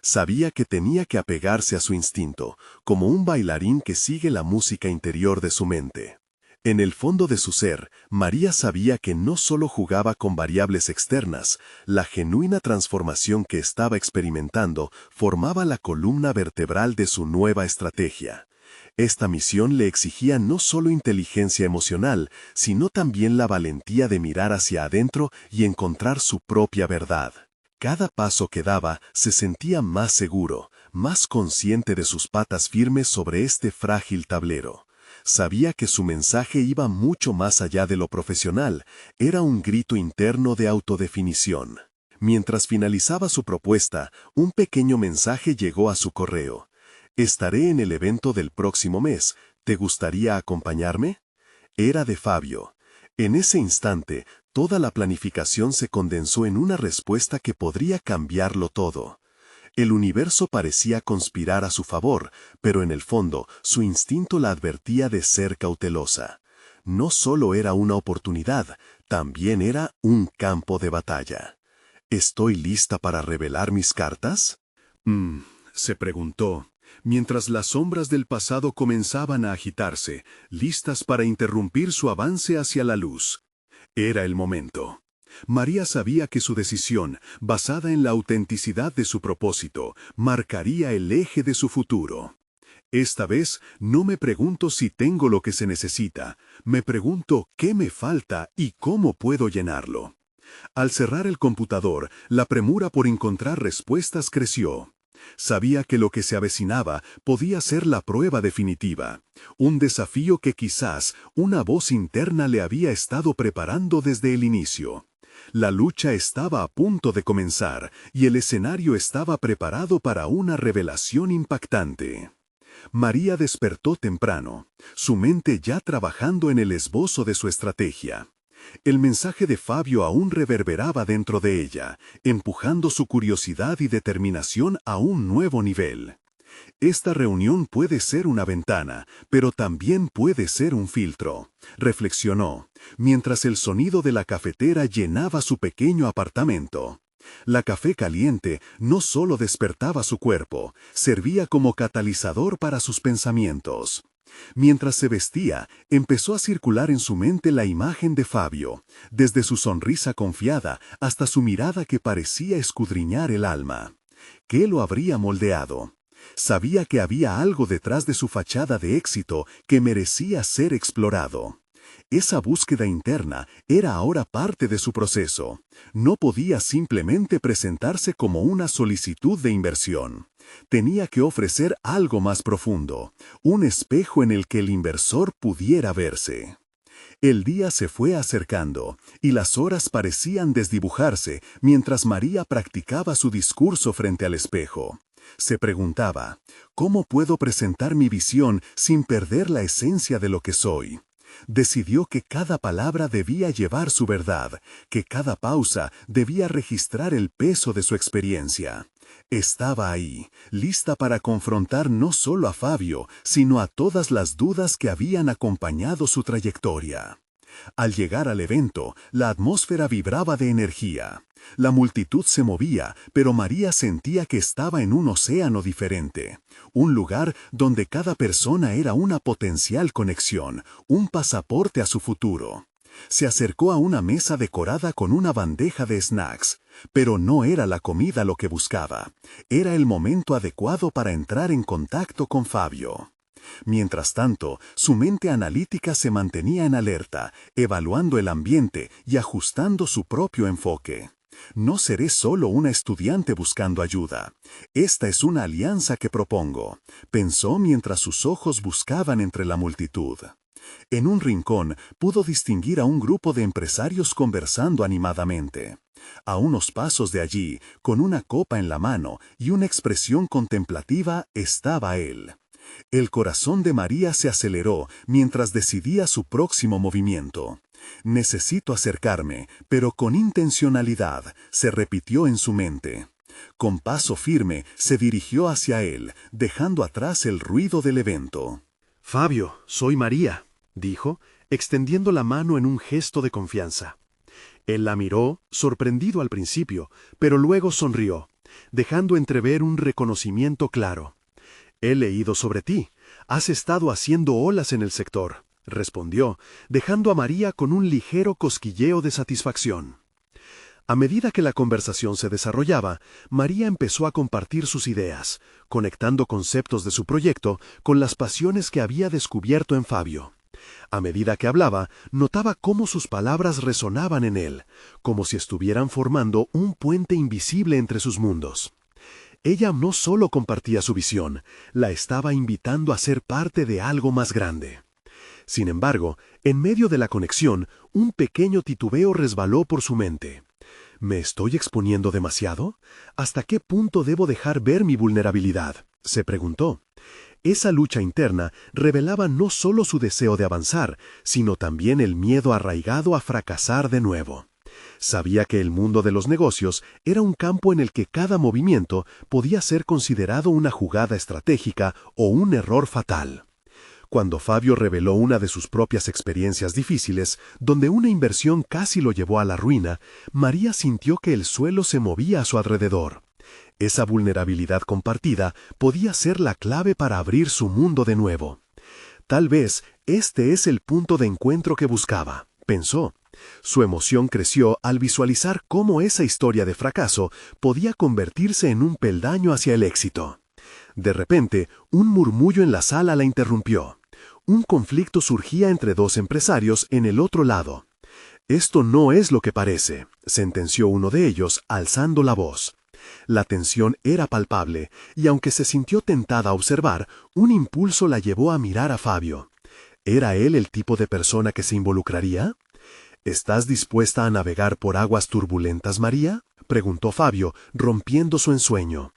Sabía que tenía que apegarse a su instinto, como un bailarín que sigue la música interior de su mente. En el fondo de su ser, María sabía que no solo jugaba con variables externas, la genuina transformación que estaba experimentando formaba la columna vertebral de su nueva estrategia. Esta misión le exigía no solo inteligencia emocional, sino también la valentía de mirar hacia adentro y encontrar su propia verdad. Cada paso que daba se sentía más seguro, más consciente de sus patas firmes sobre este frágil tablero. Sabía que su mensaje iba mucho más allá de lo profesional, era un grito interno de autodefinición. Mientras finalizaba su propuesta, un pequeño mensaje llegó a su correo. «Estaré en el evento del próximo mes. ¿Te gustaría acompañarme?». Era de Fabio. En ese instante, toda la planificación se condensó en una respuesta que podría cambiarlo todo. El universo parecía conspirar a su favor, pero en el fondo, su instinto la advertía de ser cautelosa. No solo era una oportunidad, también era un campo de batalla. ¿Estoy lista para revelar mis cartas? Se preguntó, mientras las sombras del pasado comenzaban a agitarse, listas para interrumpir su avance hacia la luz. Era el momento. María sabía que su decisión, basada en la autenticidad de su propósito, marcaría el eje de su futuro. Esta vez no me pregunto si tengo lo que se necesita, me pregunto qué me falta y cómo puedo llenarlo. Al cerrar el computador, la premura por encontrar respuestas creció. Sabía que lo que se avecinaba podía ser la prueba definitiva, un desafío que quizás una voz interna le había estado preparando desde el inicio. La lucha estaba a punto de comenzar y el escenario estaba preparado para una revelación impactante. María despertó temprano, su mente ya trabajando en el esbozo de su estrategia. El mensaje de Fabio aún reverberaba dentro de ella, empujando su curiosidad y determinación a un nuevo nivel. Esta reunión puede ser una ventana, pero también puede ser un filtro, reflexionó, mientras el sonido de la cafetera llenaba su pequeño apartamento. La café caliente no solo despertaba su cuerpo, servía como catalizador para sus pensamientos. Mientras se vestía, empezó a circular en su mente la imagen de Fabio, desde su sonrisa confiada hasta su mirada que parecía escudriñar el alma. ¿Qué lo habría moldeado? Sabía que había algo detrás de su fachada de éxito que merecía ser explorado. Esa búsqueda interna era ahora parte de su proceso. No podía simplemente presentarse como una solicitud de inversión. Tenía que ofrecer algo más profundo, un espejo en el que el inversor pudiera verse. El día se fue acercando, y las horas parecían desdibujarse mientras María practicaba su discurso frente al espejo. Se preguntaba, ¿cómo puedo presentar mi visión sin perder la esencia de lo que soy? Decidió que cada palabra debía llevar su verdad, que cada pausa debía registrar el peso de su experiencia. Estaba ahí, lista para confrontar no solo a Fabio, sino a todas las dudas que habían acompañado su trayectoria. Al llegar al evento, la atmósfera vibraba de energía. La multitud se movía, pero María sentía que estaba en un océano diferente. Un lugar donde cada persona era una potencial conexión, un pasaporte a su futuro. Se acercó a una mesa decorada con una bandeja de snacks, pero no era la comida lo que buscaba. Era el momento adecuado para entrar en contacto con Fabio. Mientras tanto, su mente analítica se mantenía en alerta, evaluando el ambiente y ajustando su propio enfoque. No seré solo una estudiante buscando ayuda. Esta es una alianza que propongo, pensó mientras sus ojos buscaban entre la multitud. En un rincón pudo distinguir a un grupo de empresarios conversando animadamente. A unos pasos de allí, con una copa en la mano y una expresión contemplativa, estaba él. El corazón de María se aceleró mientras decidía su próximo movimiento. Necesito acercarme, pero con intencionalidad, se repitió en su mente. Con paso firme se dirigió hacia él, dejando atrás el ruido del evento. «Fabio, soy María», dijo, extendiendo la mano en un gesto de confianza. Él la miró, sorprendido al principio, pero luego sonrió, dejando entrever un reconocimiento claro. «He leído sobre ti. Has estado haciendo olas en el sector», respondió, dejando a María con un ligero cosquilleo de satisfacción. A medida que la conversación se desarrollaba, María empezó a compartir sus ideas, conectando conceptos de su proyecto con las pasiones que había descubierto en Fabio. A medida que hablaba, notaba cómo sus palabras resonaban en él, como si estuvieran formando un puente invisible entre sus mundos. Ella no solo compartía su visión, la estaba invitando a ser parte de algo más grande. Sin embargo, en medio de la conexión, un pequeño titubeo resbaló por su mente. ¿Me estoy exponiendo demasiado? ¿Hasta qué punto debo dejar ver mi vulnerabilidad?, se preguntó. Esa lucha interna revelaba no solo su deseo de avanzar, sino también el miedo arraigado a fracasar de nuevo. Sabía que el mundo de los negocios era un campo en el que cada movimiento podía ser considerado una jugada estratégica o un error fatal. Cuando Fabio reveló una de sus propias experiencias difíciles, donde una inversión casi lo llevó a la ruina, María sintió que el suelo se movía a su alrededor. Esa vulnerabilidad compartida podía ser la clave para abrir su mundo de nuevo. Tal vez este es el punto de encuentro que buscaba, pensó. Su emoción creció al visualizar cómo esa historia de fracaso podía convertirse en un peldaño hacia el éxito. De repente, un murmullo en la sala la interrumpió. Un conflicto surgía entre dos empresarios en el otro lado. «Esto no es lo que parece», sentenció uno de ellos, alzando la voz. La tensión era palpable, y aunque se sintió tentada a observar, un impulso la llevó a mirar a Fabio. ¿Era él el tipo de persona que se involucraría? «¿Estás dispuesta a navegar por aguas turbulentas, María?», preguntó Fabio, rompiendo su ensueño.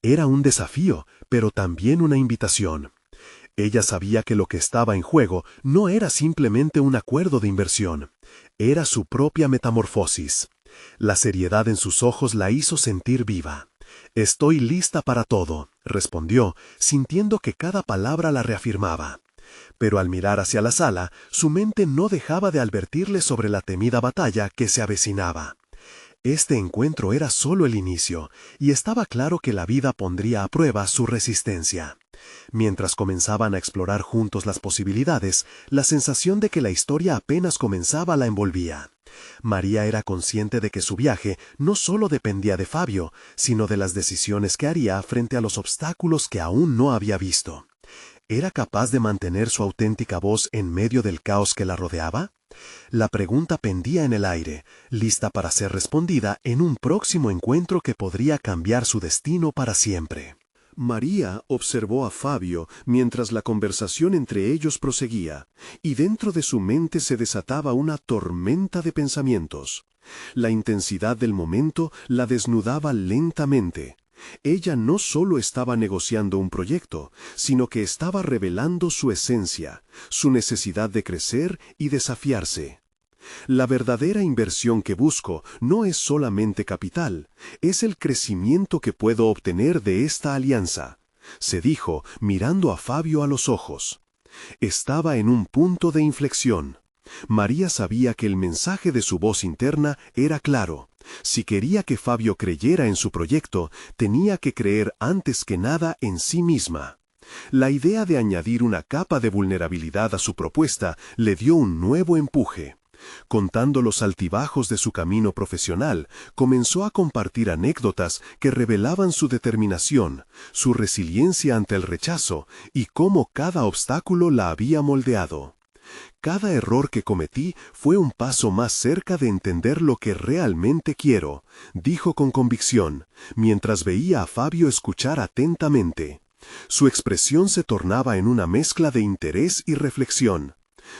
Era un desafío, pero también una invitación. Ella sabía que lo que estaba en juego no era simplemente un acuerdo de inversión. Era su propia metamorfosis. La seriedad en sus ojos la hizo sentir viva. «Estoy lista para todo», respondió, sintiendo que cada palabra la reafirmaba. Pero al mirar hacia la sala, su mente no dejaba de advertirle sobre la temida batalla que se avecinaba. Este encuentro era solo el inicio, y estaba claro que la vida pondría a prueba su resistencia. Mientras comenzaban a explorar juntos las posibilidades, la sensación de que la historia apenas comenzaba la envolvía. María era consciente de que su viaje no solo dependía de Fabio, sino de las decisiones que haría frente a los obstáculos que aún no había visto. ¿Era capaz de mantener su auténtica voz en medio del caos que la rodeaba? La pregunta pendía en el aire, lista para ser respondida en un próximo encuentro que podría cambiar su destino para siempre. María observó a Fabio mientras la conversación entre ellos proseguía, y dentro de su mente se desataba una tormenta de pensamientos. La intensidad del momento la desnudaba lentamente. Ella no solo estaba negociando un proyecto, sino que estaba revelando su esencia, su necesidad de crecer y desafiarse. La verdadera inversión que busco no es solamente capital, es el crecimiento que puedo obtener de esta alianza, se dijo mirando a Fabio a los ojos. Estaba en un punto de inflexión. María sabía que el mensaje de su voz interna era claro. Si quería que Fabio creyera en su proyecto, tenía que creer antes que nada en sí misma. La idea de añadir una capa de vulnerabilidad a su propuesta le dio un nuevo empuje. Contando los altibajos de su camino profesional, comenzó a compartir anécdotas que revelaban su determinación, su resiliencia ante el rechazo y cómo cada obstáculo la había moldeado. Cada error que cometí fue un paso más cerca de entender lo que realmente quiero, dijo con convicción, mientras veía a Fabio escuchar atentamente. Su expresión se tornaba en una mezcla de interés y reflexión.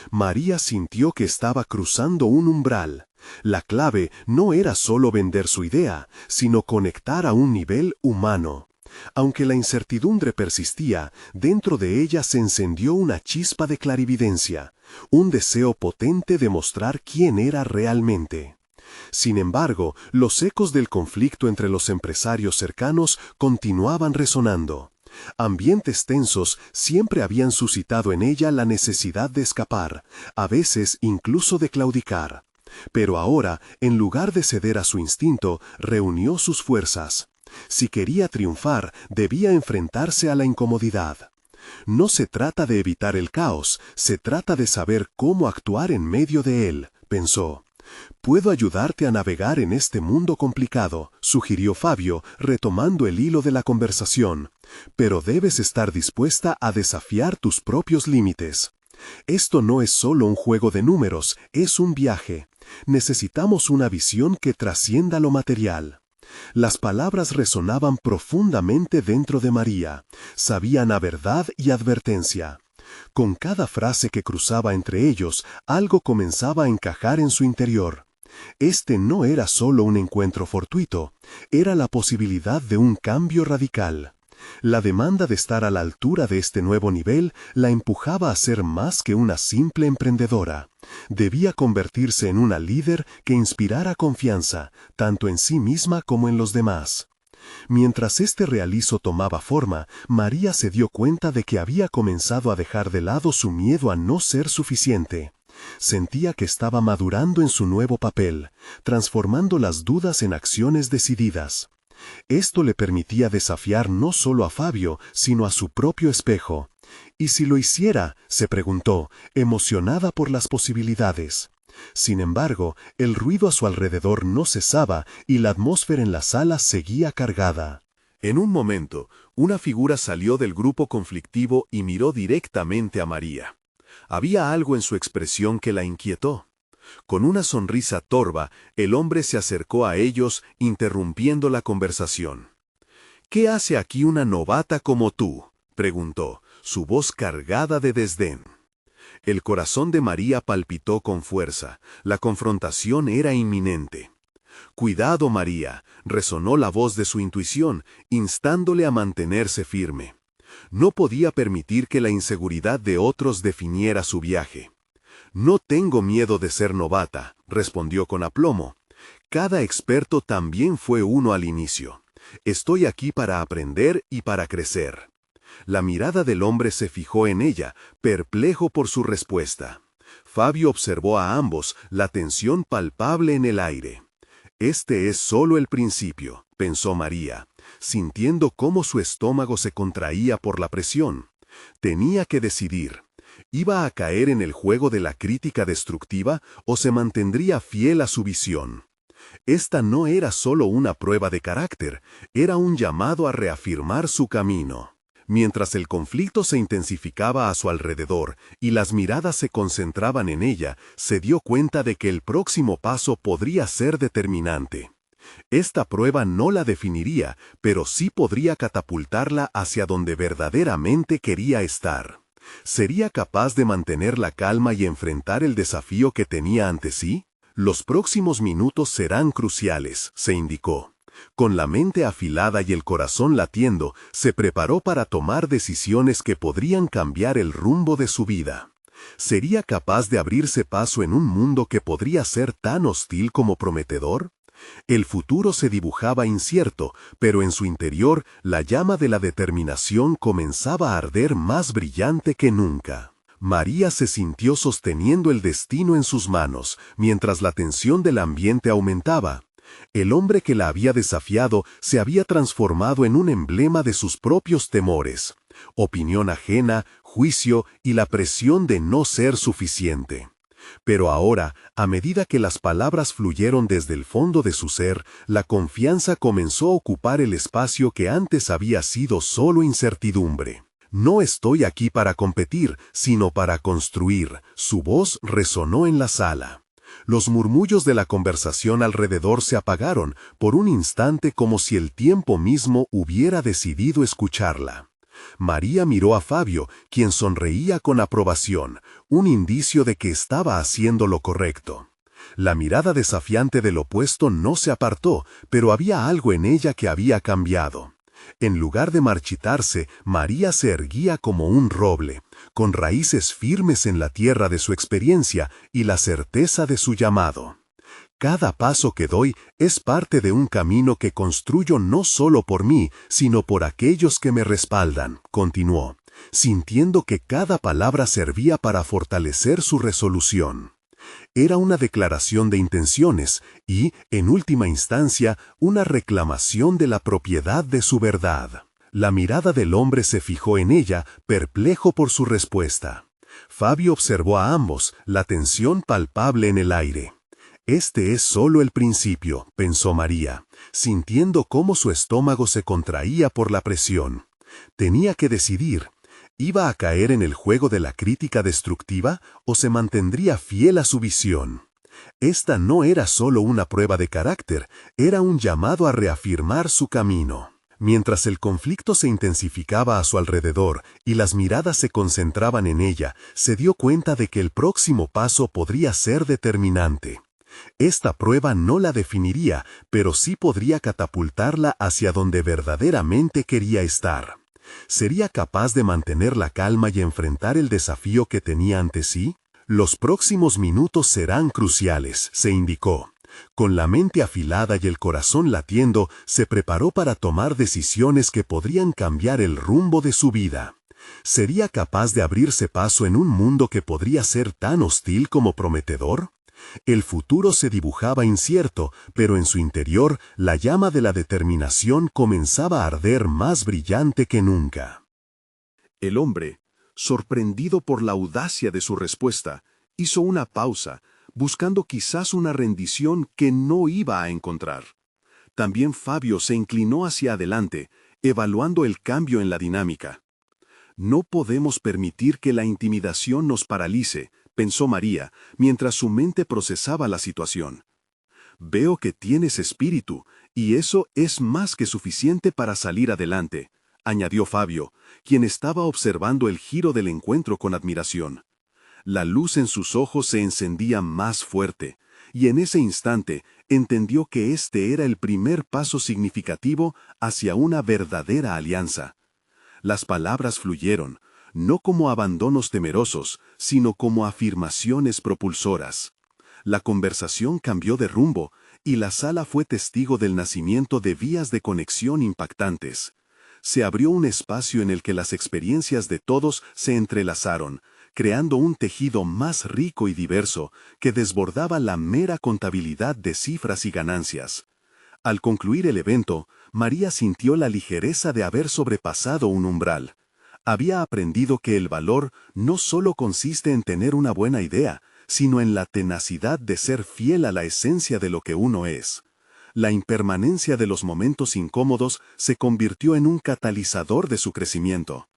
María sintió que estaba cruzando un umbral. La clave no era solo vender su idea, sino conectar a un nivel humano. Aunque la incertidumbre persistía, dentro de ella se encendió una chispa de clarividencia, un deseo potente de mostrar quién era realmente. Sin embargo, los ecos del conflicto entre los empresarios cercanos continuaban resonando. Ambientes tensos siempre habían suscitado en ella la necesidad de escapar, a veces incluso de claudicar. Pero ahora, en lugar de ceder a su instinto, reunió sus fuerzas. Si quería triunfar, debía enfrentarse a la incomodidad. No se trata de evitar el caos, se trata de saber cómo actuar en medio de él, pensó. «Puedo ayudarte a navegar en este mundo complicado», sugirió Fabio, retomando el hilo de la conversación. «Pero debes estar dispuesta a desafiar tus propios límites. Esto no es solo un juego de números, es un viaje. Necesitamos una visión que trascienda lo material». Las palabras resonaban profundamente dentro de María. Sabían a verdad y advertencia. Con cada frase que cruzaba entre ellos, algo comenzaba a encajar en su interior. Este no era solo un encuentro fortuito, era la posibilidad de un cambio radical. La demanda de estar a la altura de este nuevo nivel la empujaba a ser más que una simple emprendedora. Debía convertirse en una líder que inspirara confianza, tanto en sí misma como en los demás. Mientras este realizo tomaba forma, María se dio cuenta de que había comenzado a dejar de lado su miedo a no ser suficiente. Sentía que estaba madurando en su nuevo papel, transformando las dudas en acciones decididas. Esto le permitía desafiar no solo a Fabio, sino a su propio espejo. ¿Y si lo hiciera?, se preguntó, emocionada por las posibilidades. Sin embargo, el ruido a su alrededor no cesaba y la atmósfera en la sala seguía cargada. En un momento, una figura salió del grupo conflictivo y miró directamente a María. Había algo en su expresión que la inquietó. Con una sonrisa torva, el hombre se acercó a ellos, interrumpiendo la conversación. «¿Qué hace aquí una novata como tú?», preguntó, su voz cargada de desdén. El corazón de María palpitó con fuerza. La confrontación era inminente. «Cuidado, María», resonó la voz de su intuición, instándole a mantenerse firme. No podía permitir que la inseguridad de otros definiera su viaje. «No tengo miedo de ser novata», respondió con aplomo. «Cada experto también fue uno al inicio. Estoy aquí para aprender y para crecer». La mirada del hombre se fijó en ella, perplejo por su respuesta. Fabio observó a ambos, la tensión palpable en el aire. «Este es solo el principio», pensó María, sintiendo cómo su estómago se contraía por la presión. Tenía que decidir. ¿Iba a caer en el juego de la crítica destructiva o se mantendría fiel a su visión? Esta no era solo una prueba de carácter, era un llamado a reafirmar su camino. Mientras el conflicto se intensificaba a su alrededor y las miradas se concentraban en ella, se dio cuenta de que el próximo paso podría ser determinante. Esta prueba no la definiría, pero sí podría catapultarla hacia donde verdaderamente quería estar. ¿Sería capaz de mantener la calma y enfrentar el desafío que tenía ante sí? Los próximos minutos serán cruciales, se indicó. Con la mente afilada y el corazón latiendo, se preparó para tomar decisiones que podrían cambiar el rumbo de su vida. ¿Sería capaz de abrirse paso en un mundo que podría ser tan hostil como prometedor? El futuro se dibujaba incierto, pero en su interior la llama de la determinación comenzaba a arder más brillante que nunca. María se sintió sosteniendo el destino en sus manos, mientras la tensión del ambiente aumentaba. El hombre que la había desafiado se había transformado en un emblema de sus propios temores, opinión ajena, juicio y la presión de no ser suficiente. Pero ahora, a medida que las palabras fluyeron desde el fondo de su ser, la confianza comenzó a ocupar el espacio que antes había sido solo incertidumbre. No estoy aquí para competir, sino para construir. Su voz resonó en la sala. Los murmullos de la conversación alrededor se apagaron por un instante como si el tiempo mismo hubiera decidido escucharla. María miró a Fabio, quien sonreía con aprobación, un indicio de que estaba haciendo lo correcto. La mirada desafiante del opuesto no se apartó, pero había algo en ella que había cambiado. En lugar de marchitarse, María se erguía como un roble, con raíces firmes en la tierra de su experiencia y la certeza de su llamado. Cada paso que doy es parte de un camino que construyo no solo por mí, sino por aquellos que me respaldan, continuó, sintiendo que cada palabra servía para fortalecer su resolución. Era una declaración de intenciones y, en última instancia, una reclamación de la propiedad de su verdad. La mirada del hombre se fijó en ella, perplejo por su respuesta. Fabio observó a ambos, la tensión palpable en el aire. Este es solo el principio, pensó María, sintiendo cómo su estómago se contraía por la presión. Tenía que decidir. ¿Iba a caer en el juego de la crítica destructiva o se mantendría fiel a su visión? Esta no era solo una prueba de carácter, era un llamado a reafirmar su camino. Mientras el conflicto se intensificaba a su alrededor y las miradas se concentraban en ella, se dio cuenta de que el próximo paso podría ser determinante. Esta prueba no la definiría, pero sí podría catapultarla hacia donde verdaderamente quería estar. ¿Sería capaz de mantener la calma y enfrentar el desafío que tenía ante sí? Los próximos minutos serán cruciales, se indicó. Con la mente afilada y el corazón latiendo, se preparó para tomar decisiones que podrían cambiar el rumbo de su vida. ¿Sería capaz de abrirse paso en un mundo que podría ser tan hostil como prometedor? El futuro se dibujaba incierto, pero en su interior la llama de la determinación comenzaba a arder más brillante que nunca. El hombre, sorprendido por la audacia de su respuesta, hizo una pausa, buscando quizás una rendición que no iba a encontrar. También Fabio se inclinó hacia adelante, evaluando el cambio en la dinámica. No podemos permitir que la intimidación nos paralice, pensó María, mientras su mente procesaba la situación. Veo que tienes espíritu, y eso es más que suficiente para salir adelante, añadió Fabio, quien estaba observando el giro del encuentro con admiración. La luz en sus ojos se encendía más fuerte, y en ese instante entendió que este era el primer paso significativo hacia una verdadera alianza. Las palabras fluyeron, no como abandonos temerosos, sino como afirmaciones propulsoras. La conversación cambió de rumbo, y la sala fue testigo del nacimiento de vías de conexión impactantes. Se abrió un espacio en el que las experiencias de todos se entrelazaron, creando un tejido más rico y diverso que desbordaba la mera contabilidad de cifras y ganancias. Al concluir el evento, María sintió la ligereza de haber sobrepasado un umbral. Había aprendido que el valor no solo consiste en tener una buena idea, sino en la tenacidad de ser fiel a la esencia de lo que uno es. La impermanencia de los momentos incómodos se convirtió en un catalizador de su crecimiento.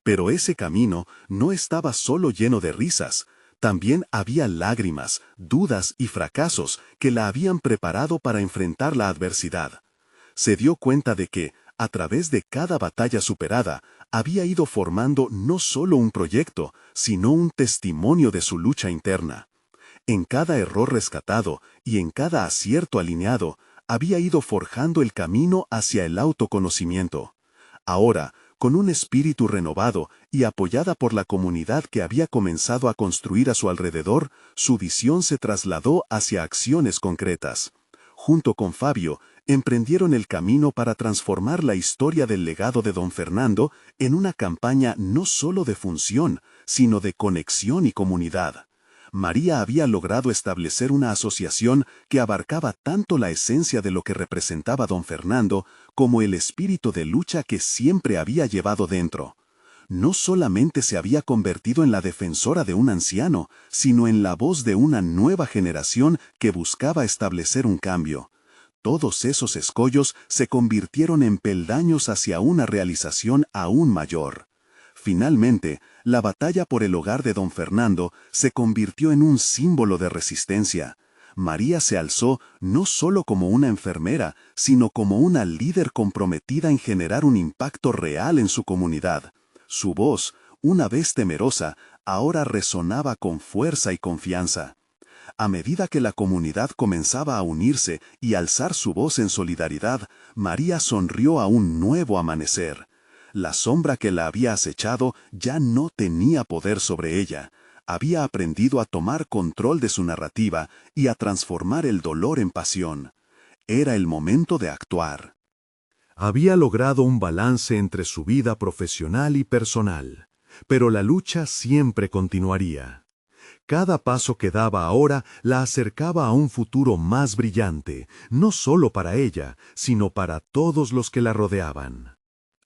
Pero ese camino no estaba solo lleno de risas, también había lágrimas, dudas y fracasos que la habían preparado para enfrentar la adversidad. Se dio cuenta de que, a través de cada batalla superada, había ido formando no solo un proyecto, sino un testimonio de su lucha interna. En cada error rescatado y en cada acierto alineado, había ido forjando el camino hacia el autoconocimiento. Ahora, con un espíritu renovado y apoyada por la comunidad que había comenzado a construir a su alrededor, su visión se trasladó hacia acciones concretas. Junto con Fabio, emprendieron el camino para transformar la historia del legado de don Fernando en una campaña no solo de función, sino de conexión y comunidad. María había logrado establecer una asociación que abarcaba tanto la esencia de lo que representaba don Fernando como el espíritu de lucha que siempre había llevado dentro. No solamente se había convertido en la defensora de un anciano, sino en la voz de una nueva generación que buscaba establecer un cambio. Todos esos escollos se convirtieron en peldaños hacia una realización aún mayor. Finalmente, la batalla por el hogar de don Fernando se convirtió en un símbolo de resistencia. María se alzó no solo como una enfermera, sino como una líder comprometida en generar un impacto real en su comunidad. Su voz, una vez temerosa, ahora resonaba con fuerza y confianza. A medida que la comunidad comenzaba a unirse y alzar su voz en solidaridad, María sonrió a un nuevo amanecer. La sombra que la había acechado ya no tenía poder sobre ella. Había aprendido a tomar control de su narrativa y a transformar el dolor en pasión. Era el momento de actuar. Había logrado un balance entre su vida profesional y personal, pero la lucha siempre continuaría. Cada paso que daba ahora la acercaba a un futuro más brillante, no solo para ella, sino para todos los que la rodeaban.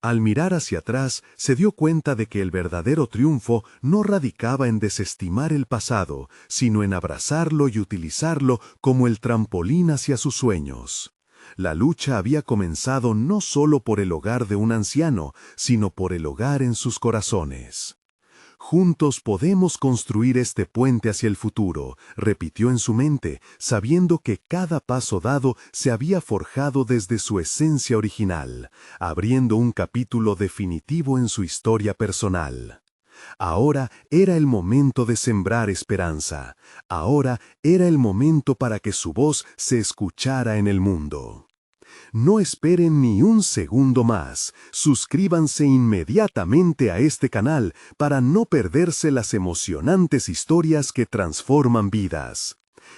Al mirar hacia atrás, se dio cuenta de que el verdadero triunfo no radicaba en desestimar el pasado, sino en abrazarlo y utilizarlo como el trampolín hacia sus sueños. La lucha había comenzado no solo por el hogar de un anciano, sino por el hogar en sus corazones. Juntos podemos construir este puente hacia el futuro, repitió en su mente, sabiendo que cada paso dado se había forjado desde su esencia original, abriendo un capítulo definitivo en su historia personal. Ahora era el momento de sembrar esperanza. Ahora era el momento para que su voz se escuchara en el mundo. No esperen ni un segundo más. Suscríbanse inmediatamente a este canal para no perderse las emocionantes historias que transforman vidas.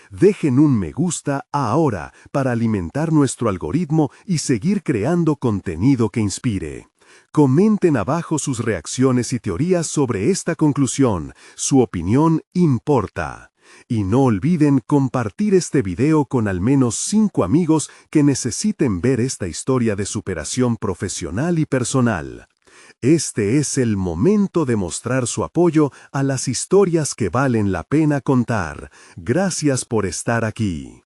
Dejen un me gusta ahora para alimentar nuestro algoritmo y seguir creando contenido que inspire. Comenten abajo sus reacciones y teorías sobre esta conclusión. Su opinión importa. Y no olviden compartir este video con al menos 5 amigos que necesiten ver esta historia de superación profesional y personal. Este es el momento de mostrar su apoyo a las historias que valen la pena contar. Gracias por estar aquí.